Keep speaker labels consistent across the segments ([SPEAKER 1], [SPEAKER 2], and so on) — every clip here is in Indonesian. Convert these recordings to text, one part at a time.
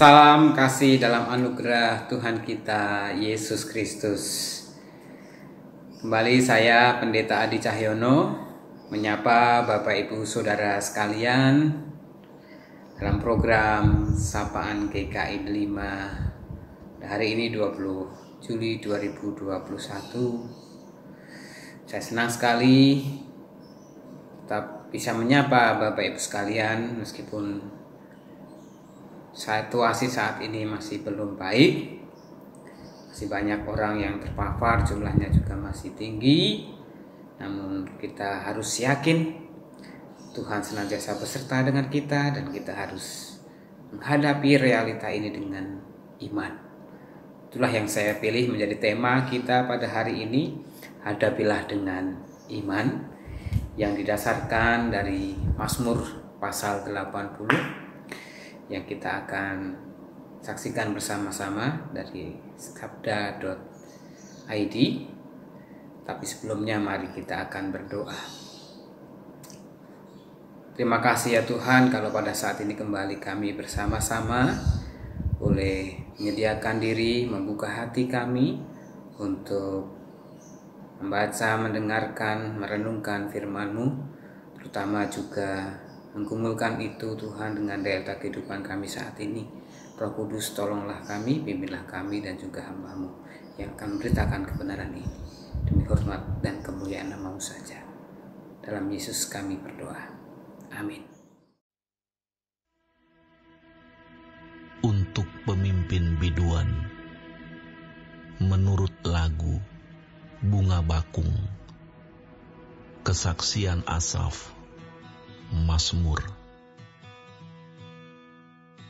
[SPEAKER 1] Salam kasih dalam anugerah Tuhan kita Yesus Kristus. Kembali saya Pendeta Adi Cahyono menyapa Bapak Ibu Saudara sekalian dalam program Sapaan GKI 5 hari ini 20 Juli 2021. Saya senang sekali tetap bisa menyapa Bapak Ibu sekalian meskipun situasi saat ini masih belum baik, masih banyak orang yang terpapar, jumlahnya juga masih tinggi. Namun kita harus yakin Tuhan senantiasa beserta dengan kita dan kita harus menghadapi realita ini dengan iman. Itulah yang saya pilih menjadi tema kita pada hari ini, hadapilah dengan iman, yang didasarkan dari Mazmur pasal 80 yang kita akan saksikan bersama-sama dari sabda.id. Tapi sebelumnya mari kita akan berdoa. Terima kasih ya Tuhan kalau pada saat ini kembali kami bersama-sama boleh menyediakan diri, membuka hati kami untuk membaca, mendengarkan, merenungkan firman-Mu, terutama juga menggumulkan itu Tuhan dengan realita kehidupan kami saat ini. Roh Kudus tolonglah kami, pimpinlah kami dan juga hamba-Mu yang akan memberitakan kebenaran ini. Demi hormat dan kemuliaan nama-Mu saja. Dalam Yesus kami berdoa. Amin.
[SPEAKER 2] Untuk pemimpin biduan, menurut lagu Bunga Bakung, kesaksian Asaf, Mazmur.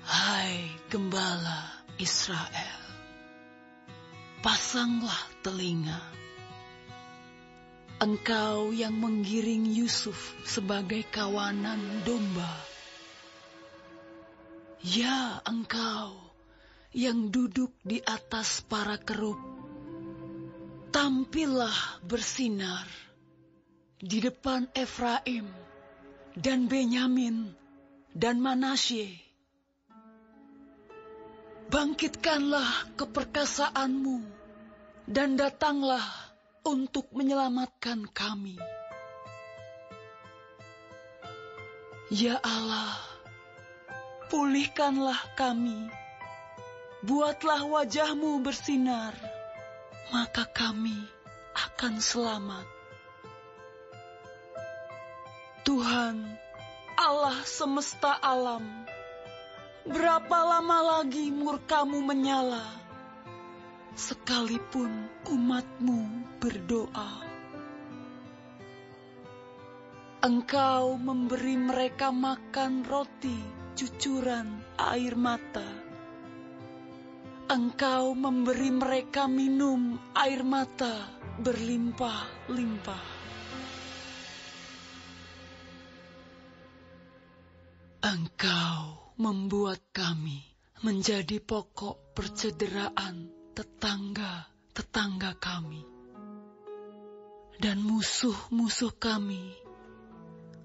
[SPEAKER 3] Hai gembala Israel, pasanglah telinga. Engkau yang menggiring Yusuf sebagai kawanan domba. Ya engkau yang duduk di atas para kerub, tampillah bersinar di depan Efraim dan Benyamin dan Manasye. Bangkitkanlah keperkasaanmu dan datanglah untuk menyelamatkan kami. Ya Allah, pulihkanlah kami, buatlah wajah-Mu bersinar, maka kami akan selamat. Tuhan, Allah semesta alam, berapa lama lagi murka-Mu menyala, sekalipun umat-Mu berdoa. Engkau memberi mereka makan roti cucuran air mata. Engkau memberi mereka minum air mata berlimpah-limpah. Engkau membuat kami menjadi pokok percederaan tetangga-tetangga kami. Dan musuh-musuh kami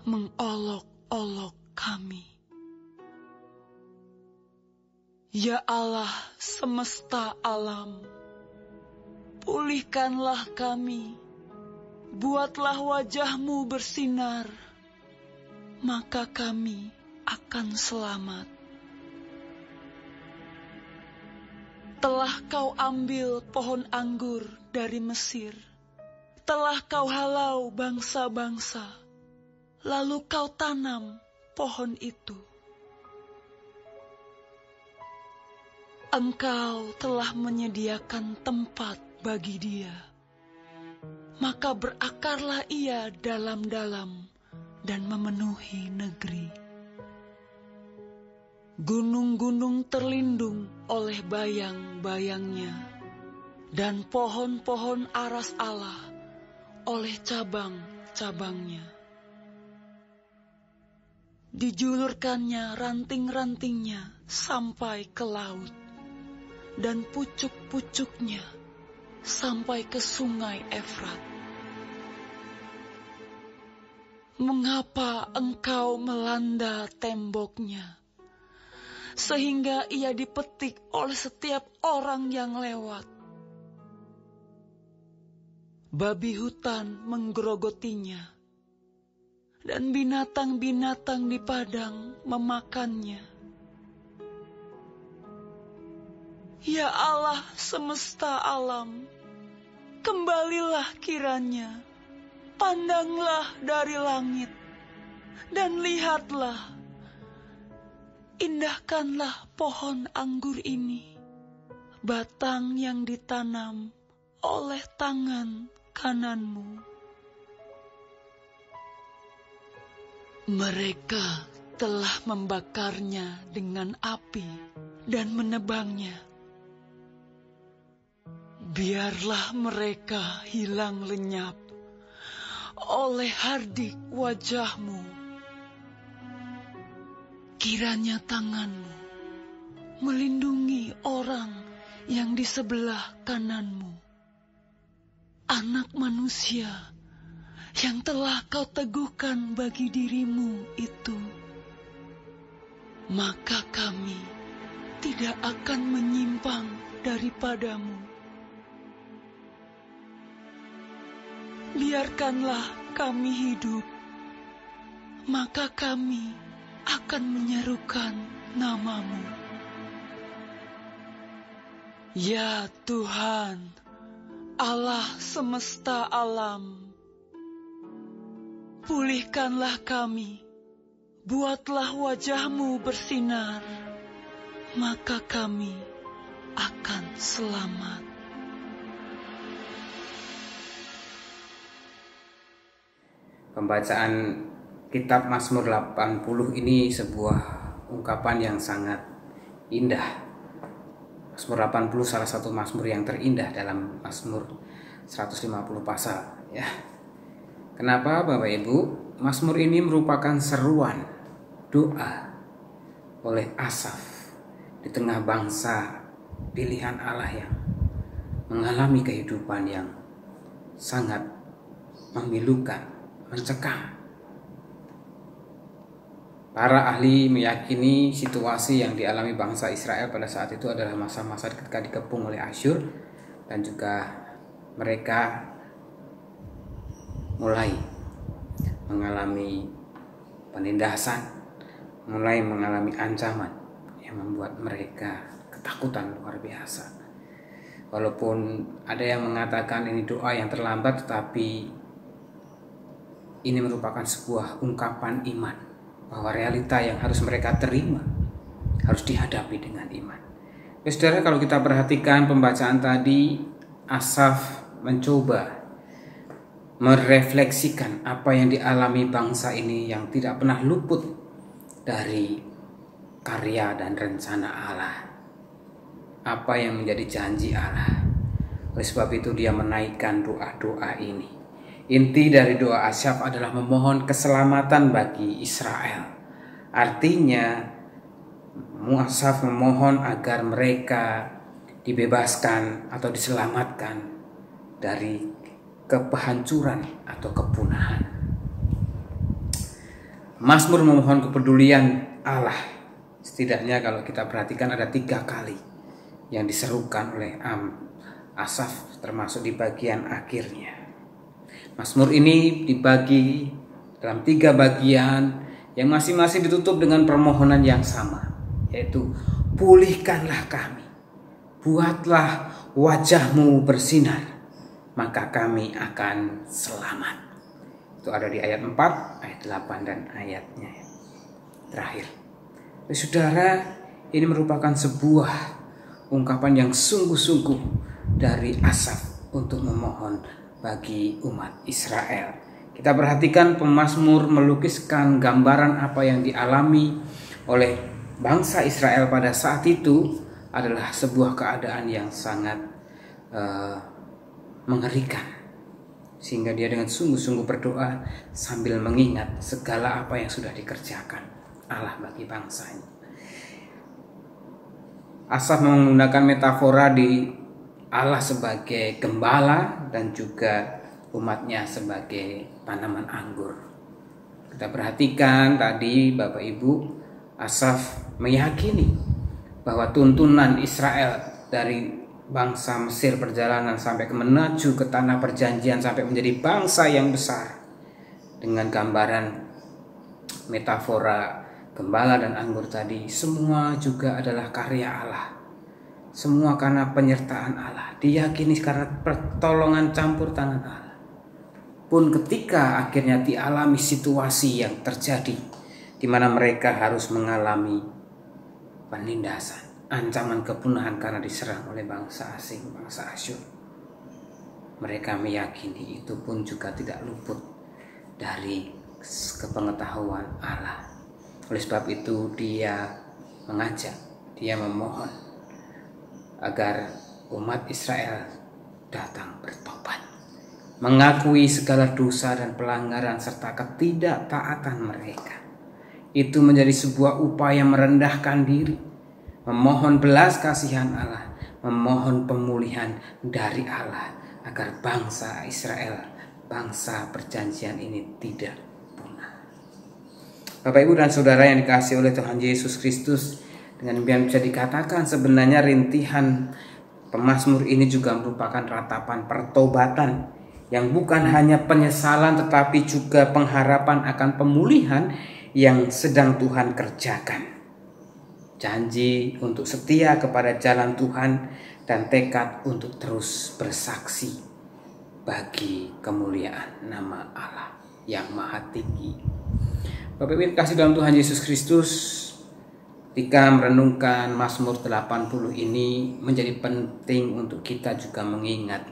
[SPEAKER 3] mengolok-olok kami. Ya Allah semesta alam, pulihkanlah kami, buatlah wajah-Mu bersinar, maka kami akan selamat. Telah Kau ambil pohon anggur dari Mesir, telah Kau halau bangsa-bangsa, lalu Kau tanam pohon itu. Engkau telah menyediakan tempat bagi dia, maka berakarlah ia dalam-dalam dan memenuhi negeri. Gunung-gunung terlindung oleh bayang-bayangnya, dan pohon-pohon aras Allah oleh cabang-cabangnya. Dijulurkannya ranting-rantingnya sampai ke laut, dan pucuk-pucuknya sampai ke sungai Efrat. Mengapa engkau melanda temboknya, sehingga ia dipetik oleh setiap orang yang lewat. Babi hutan menggerogotinya, dan binatang-binatang di padang memakannya. Ya Allah semesta alam, kembalilah kiranya, pandanglah dari langit, dan lihatlah, indahkanlah pohon anggur ini, batang yang ditanam oleh tangan kananmu. Mereka telah membakarnya dengan api dan menebangnya. Biarlah mereka hilang lenyap oleh hardik wajahmu. Kiranya tanganmu melindungi orang yang di sebelah kananmu, anak manusia yang telah kau teguhkan bagi dirimu itu. Maka kami tidak akan menyimpang daripadamu. Biarkanlah kami hidup, maka kami akan menyerukan namamu. Ya Tuhan, Allah semesta alam, pulihkanlah kami, buatlah wajahmu bersinar, maka kami akan selamat.
[SPEAKER 1] Pembacaan kitab Mazmur 80 ini sebuah ungkapan yang sangat indah. Mazmur 80 salah satu mazmur yang terindah dalam Mazmur 150 pasal, ya. Kenapa Bapak Ibu? Mazmur ini merupakan seruan doa oleh Asaf di tengah bangsa pilihan Allah yang mengalami kehidupan yang sangat memilukan, mencekam. Para ahli meyakini situasi yang dialami bangsa Israel pada saat itu adalah masa-masa ketika dikepung oleh Asyur, dan juga mereka mulai mengalami penindasan, mulai mengalami ancaman yang membuat mereka ketakutan luar biasa. Walaupun ada yang mengatakan ini doa yang terlambat, tetapi ini merupakan sebuah ungkapan iman bahwa realita yang harus mereka terima harus dihadapi dengan iman. Saudara, kalau kita perhatikan pembacaan tadi, Asaf mencoba merefleksikan apa yang dialami bangsa ini yang tidak pernah luput dari karya dan rencana Allah, apa yang menjadi janji Allah. Oleh sebab itu dia menaikkan doa-doa ini. Inti dari doa Asaf adalah memohon keselamatan bagi Israel. Artinya, Asaf memohon agar mereka dibebaskan atau diselamatkan dari kehancuran atau kepunahan. Mazmur memohon kepedulian Allah. Setidaknya kalau kita perhatikan ada 3 kali yang diserukan oleh Asaf, termasuk di bagian akhirnya. Mazmur ini dibagi dalam 3 bagian yang masing-masing ditutup dengan permohonan yang sama, yaitu pulihkanlah kami, buatlah wajahmu bersinar, maka kami akan selamat. Itu ada di ayat 4, ayat 8 dan ayatnya terakhir. Saudara, ini merupakan sebuah ungkapan yang sungguh-sungguh dari Asaf untuk memohon bagi umat Israel. Kita perhatikan pemazmur melukiskan gambaran apa yang dialami oleh bangsa Israel pada saat itu adalah sebuah keadaan yang sangat mengerikan. Sehingga dia dengan sungguh-sungguh berdoa sambil mengingat segala apa yang sudah dikerjakan Allah bagi bangsanya. Asaf menggunakan metafora di Allah sebagai gembala dan juga umatnya sebagai tanaman anggur. Kita perhatikan tadi Bapak Ibu, Asaf meyakini bahwa tuntunan Israel dari bangsa Mesir perjalanan sampai menuju ke tanah perjanjian sampai menjadi bangsa yang besar, dengan gambaran metafora gembala dan anggur tadi, semua juga adalah karya Allah. Semua karena penyertaan Allah. Diyakini karena pertolongan campur tangan Allah. Pun ketika akhirnya dialami situasi yang terjadi, di mana mereka harus mengalami penindasan, ancaman kepunahan karena diserang oleh bangsa asing, bangsa Asyur. Mereka meyakini itu pun juga tidak luput dari kepengetahuan Allah. Oleh sebab itu dia mengajak, dia memohon agar umat Israel datang bertobat, mengakui segala dosa dan pelanggaran serta ketidaktaatan mereka. Itu menjadi sebuah upaya merendahkan diri, memohon belas kasihan Allah, memohon pemulihan dari Allah agar bangsa Israel, bangsa perjanjian ini tidak punah. Bapak, Ibu, dan Saudara yang dikasihi oleh Tuhan Yesus Kristus, dengan demikian bisa dikatakan sebenarnya rintihan pemazmur ini juga merupakan ratapan pertobatan yang bukan hanya penyesalan tetapi juga pengharapan akan pemulihan yang sedang Tuhan kerjakan. Janji untuk setia kepada jalan Tuhan dan tekad untuk terus bersaksi bagi kemuliaan nama Allah yang maha tinggi. Bapak Ibu kasih dalam Tuhan Yesus Kristus, ketika merenungkan Mazmur 80 ini menjadi penting untuk kita juga mengingat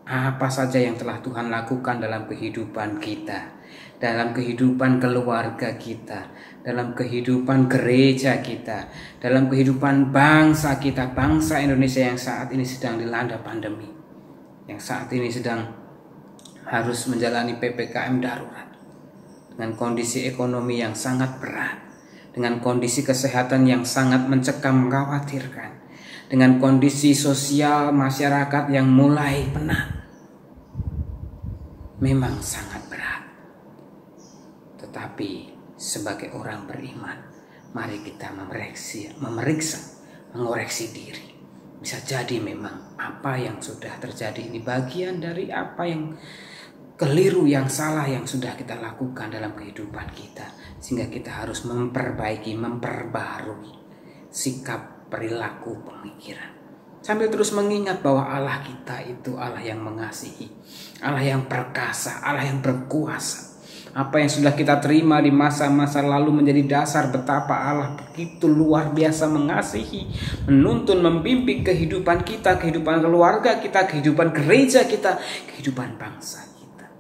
[SPEAKER 1] apa saja yang telah Tuhan lakukan dalam kehidupan kita, dalam kehidupan keluarga kita, dalam kehidupan gereja kita, dalam kehidupan bangsa kita, bangsa Indonesia yang saat ini sedang dilanda pandemi, yang saat ini sedang harus menjalani PPKM darurat, dengan kondisi ekonomi yang sangat berat, dengan kondisi kesehatan yang sangat mencekam, mengkhawatirkan, dengan kondisi sosial masyarakat yang mulai penat. Memang sangat berat. Tetapi sebagai orang beriman, mari kita memeriksa, mengoreksi diri. Bisa jadi memang apa yang sudah terjadi ini bagian dari apa yang keliru, yang salah yang sudah kita lakukan dalam kehidupan kita, sehingga kita harus memperbaiki, memperbarui sikap, perilaku, pemikiran, sambil terus mengingat bahwa Allah kita itu Allah yang mengasihi, Allah yang perkasa, Allah yang berkuasa. Apa yang sudah kita terima di masa-masa lalu menjadi dasar betapa Allah begitu luar biasa mengasihi, menuntun, membimbing kehidupan kita, kehidupan keluarga kita, kehidupan gereja kita, kehidupan bangsa kita.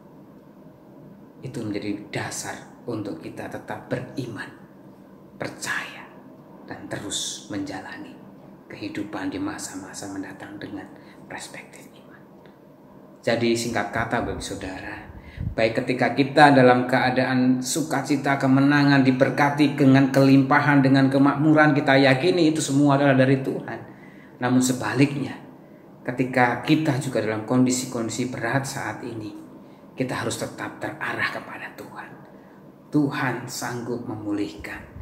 [SPEAKER 1] Itu menjadi dasar untuk kita tetap beriman, percaya, dan terus menjalani kehidupan di masa-masa mendatang dengan perspektif iman. Jadi singkat kata bagi saudara, baik ketika kita dalam keadaan sukacita, kemenangan, diberkati dengan kelimpahan, dengan kemakmuran, kita yakini itu semua adalah dari Tuhan. Namun sebaliknya, ketika kita juga dalam kondisi-kondisi berat saat ini, kita harus tetap terarah kepada Tuhan. Tuhan sanggup memulihkan.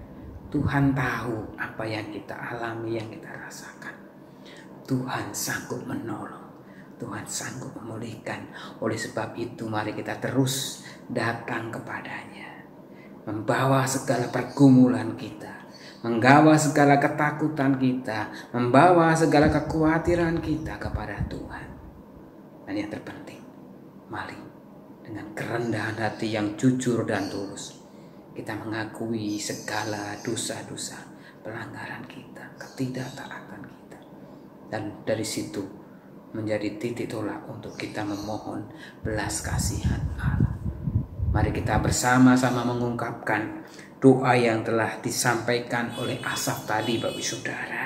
[SPEAKER 1] Tuhan tahu apa yang kita alami, yang kita rasakan. Tuhan sanggup menolong. Tuhan sanggup memulihkan. Oleh sebab itu mari kita terus datang kepadanya, membawa segala pergumulan kita, membawa segala ketakutan kita, membawa segala kekhawatiran kita kepada Tuhan. Dan yang terpenting, mari dengan kerendahan hati yang jujur dan tulus kita mengakui segala dosa-dosa, pelanggaran kita, ketidaktaatan kita, dan dari situ menjadi titik tolak untuk kita memohon belas kasihan Allah. Mari kita bersama-sama mengungkapkan doa yang telah disampaikan oleh Asaf tadi, Bapak Saudara.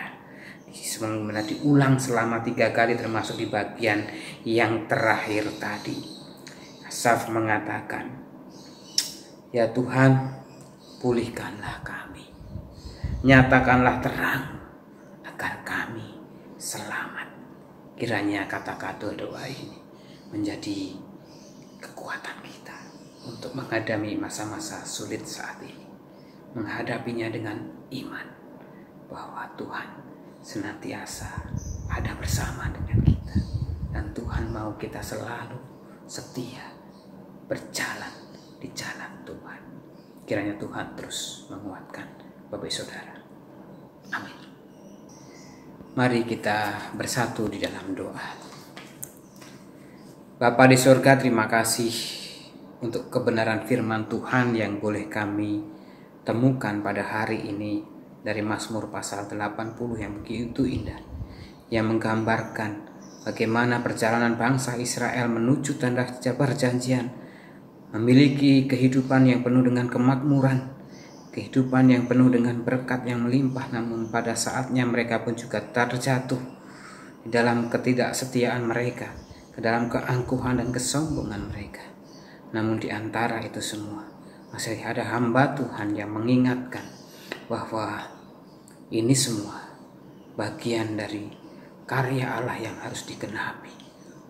[SPEAKER 1] Sebenarnya diulang selama 3 kali termasuk di bagian yang terakhir tadi. Asaf mengatakan, ya Tuhan, pulihkanlah kami. Nyatakanlah terang agar kami selamat. Kiranya kata-kata doa ini menjadi kekuatan kita untuk menghadapi masa-masa sulit saat ini. menghadapinya dengan iman bahwa Tuhan senantiasa ada bersama dengan kita, dan Tuhan mau kita selalu setia berjalan di jalan Tuhan. Kiranya Tuhan terus menguatkan Bapak Saudara. Amin. Mari kita bersatu di dalam doa. Bapa di surga, terima kasih untuk kebenaran firman Tuhan yang boleh kami temukan pada hari ini dari Mazmur pasal 80 yang begitu indah, yang menggambarkan bagaimana perjalanan bangsa Israel menuju tanah perjanjian, memiliki kehidupan yang penuh dengan kemakmuran, kehidupan yang penuh dengan berkat yang melimpah, namun pada saatnya mereka pun juga terjatuh di dalam ketidaksetiaan mereka, ke dalam keangkuhan dan kesombongan mereka. Namun di antara itu semua masih ada hamba Tuhan yang mengingatkan bahwa ini semua bagian dari karya Allah yang harus digenapi.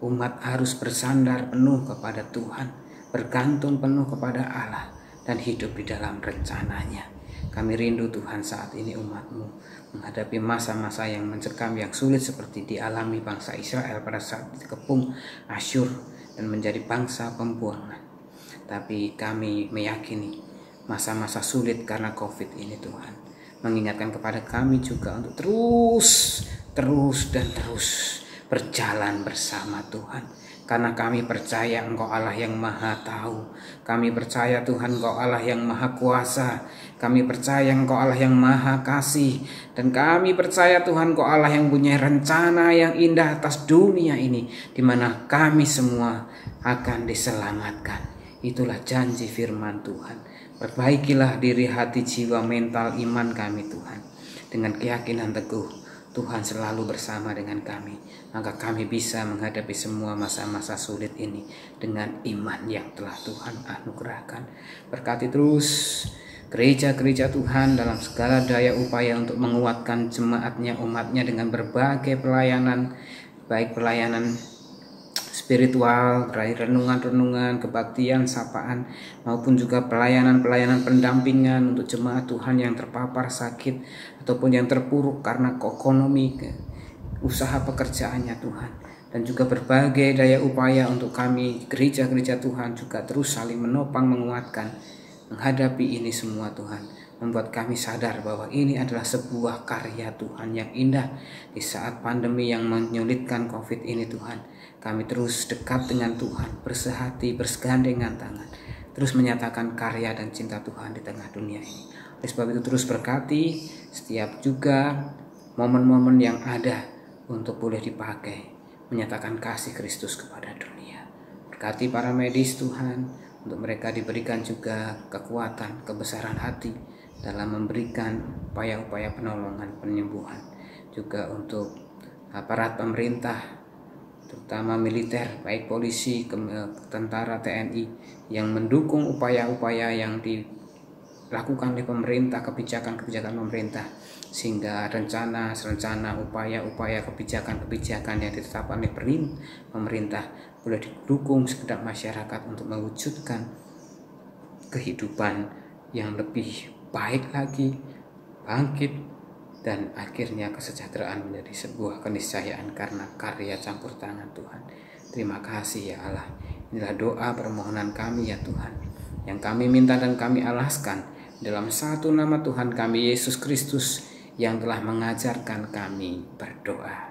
[SPEAKER 1] Umat harus bersandar penuh kepada Tuhan, bergantung penuh kepada Allah, dan hidup di dalam rencananya. Kami rindu Tuhan saat ini umat-Mu menghadapi masa-masa yang mencekam, yang sulit seperti dialami bangsa Israel pada saat dikepung Asyur dan menjadi bangsa pembuangan. Tapi kami meyakini masa-masa sulit karena COVID ini Tuhan mengingatkan kepada kami juga untuk terus berjalan bersama Tuhan. Karena kami percaya Engkau Allah yang Maha Tahu. Kami percaya Tuhan Engkau Allah yang Maha Kuasa. Kami percaya Engkau Allah yang Maha Kasih. Dan kami percaya Tuhan Engkau Allah yang punya rencana yang indah atas dunia ini, di mana kami semua akan diselamatkan. Itulah janji firman Tuhan. Perbaikilah diri, hati, jiwa, mental, iman kami Tuhan. Dengan keyakinan teguh Tuhan selalu bersama dengan kami, maka kami bisa menghadapi semua masa-masa sulit ini dengan iman yang telah Tuhan anugerahkan. Berkati terus gereja-gereja Tuhan dalam segala daya upaya untuk menguatkan jemaatnya, umatnya dengan berbagai pelayanan, baik pelayanan spiritual, renungan-renungan, kebaktian, sapaan, maupun juga pelayanan-pelayanan pendampingan untuk jemaat Tuhan yang terpapar sakit ataupun yang terpuruk karena ekonomi, usaha pekerjaannya Tuhan. Dan juga berbagai daya upaya untuk kami gereja-gereja Tuhan juga terus saling menopang, menguatkan menghadapi ini semua Tuhan. Membuat kami sadar bahwa ini adalah sebuah karya Tuhan yang indah di saat pandemi yang menyulitkan COVID ini Tuhan. Kami terus dekat dengan Tuhan, bersehati, bersegandengan tangan, terus menyatakan karya dan cinta Tuhan di tengah dunia ini. Oleh sebab itu terus berkati setiap juga momen-momen yang ada untuk boleh dipakai menyatakan kasih Kristus kepada dunia. Berkati para medis Tuhan, untuk mereka diberikan juga kekuatan, kebesaran hati dalam memberikan upaya-upaya penolongan, penyembuhan. Juga untuk aparat pemerintah, terutama militer, baik polisi, tentara, TNI, yang mendukung upaya-upaya yang dilakukan oleh pemerintah, kebijakan-kebijakan pemerintah, sehingga rencana, upaya-upaya, kebijakan-kebijakan yang ditetapkan oleh pemerintah boleh didukung segenap masyarakat untuk mewujudkan kehidupan yang lebih baik lagi, bangkit, dan akhirnya kesejahteraan menjadi sebuah keniscayaan karena karya campur tangan Tuhan. Terima kasih ya Allah. Inilah doa permohonan kami ya Tuhan, yang kami minta dan kami alaskan dalam satu nama Tuhan kami Yesus Kristus yang telah mengajarkan kami berdoa.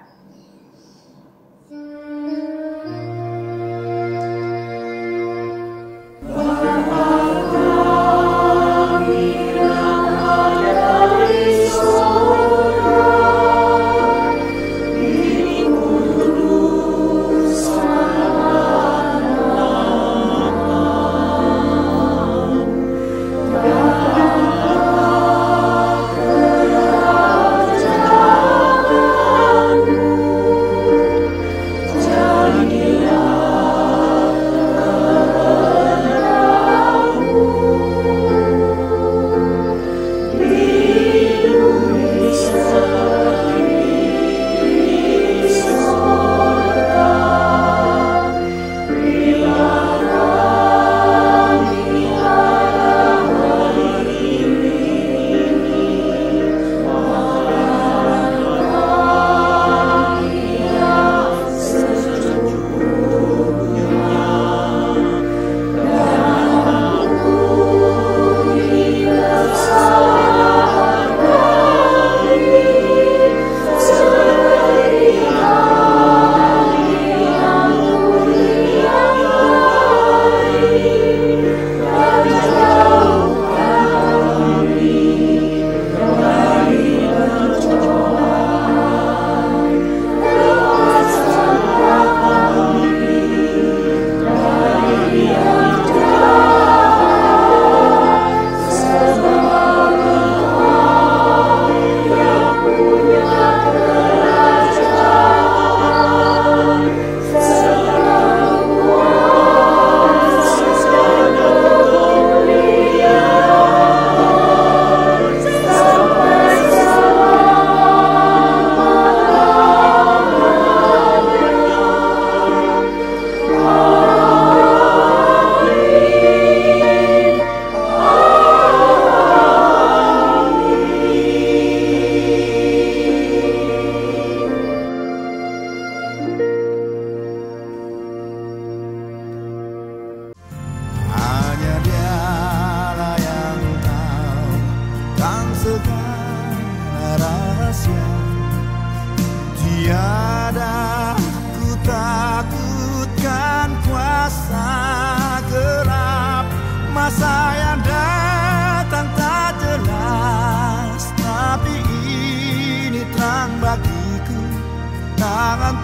[SPEAKER 4] masa yang datang tak jelas, tapi ini terang bagiku. Tangan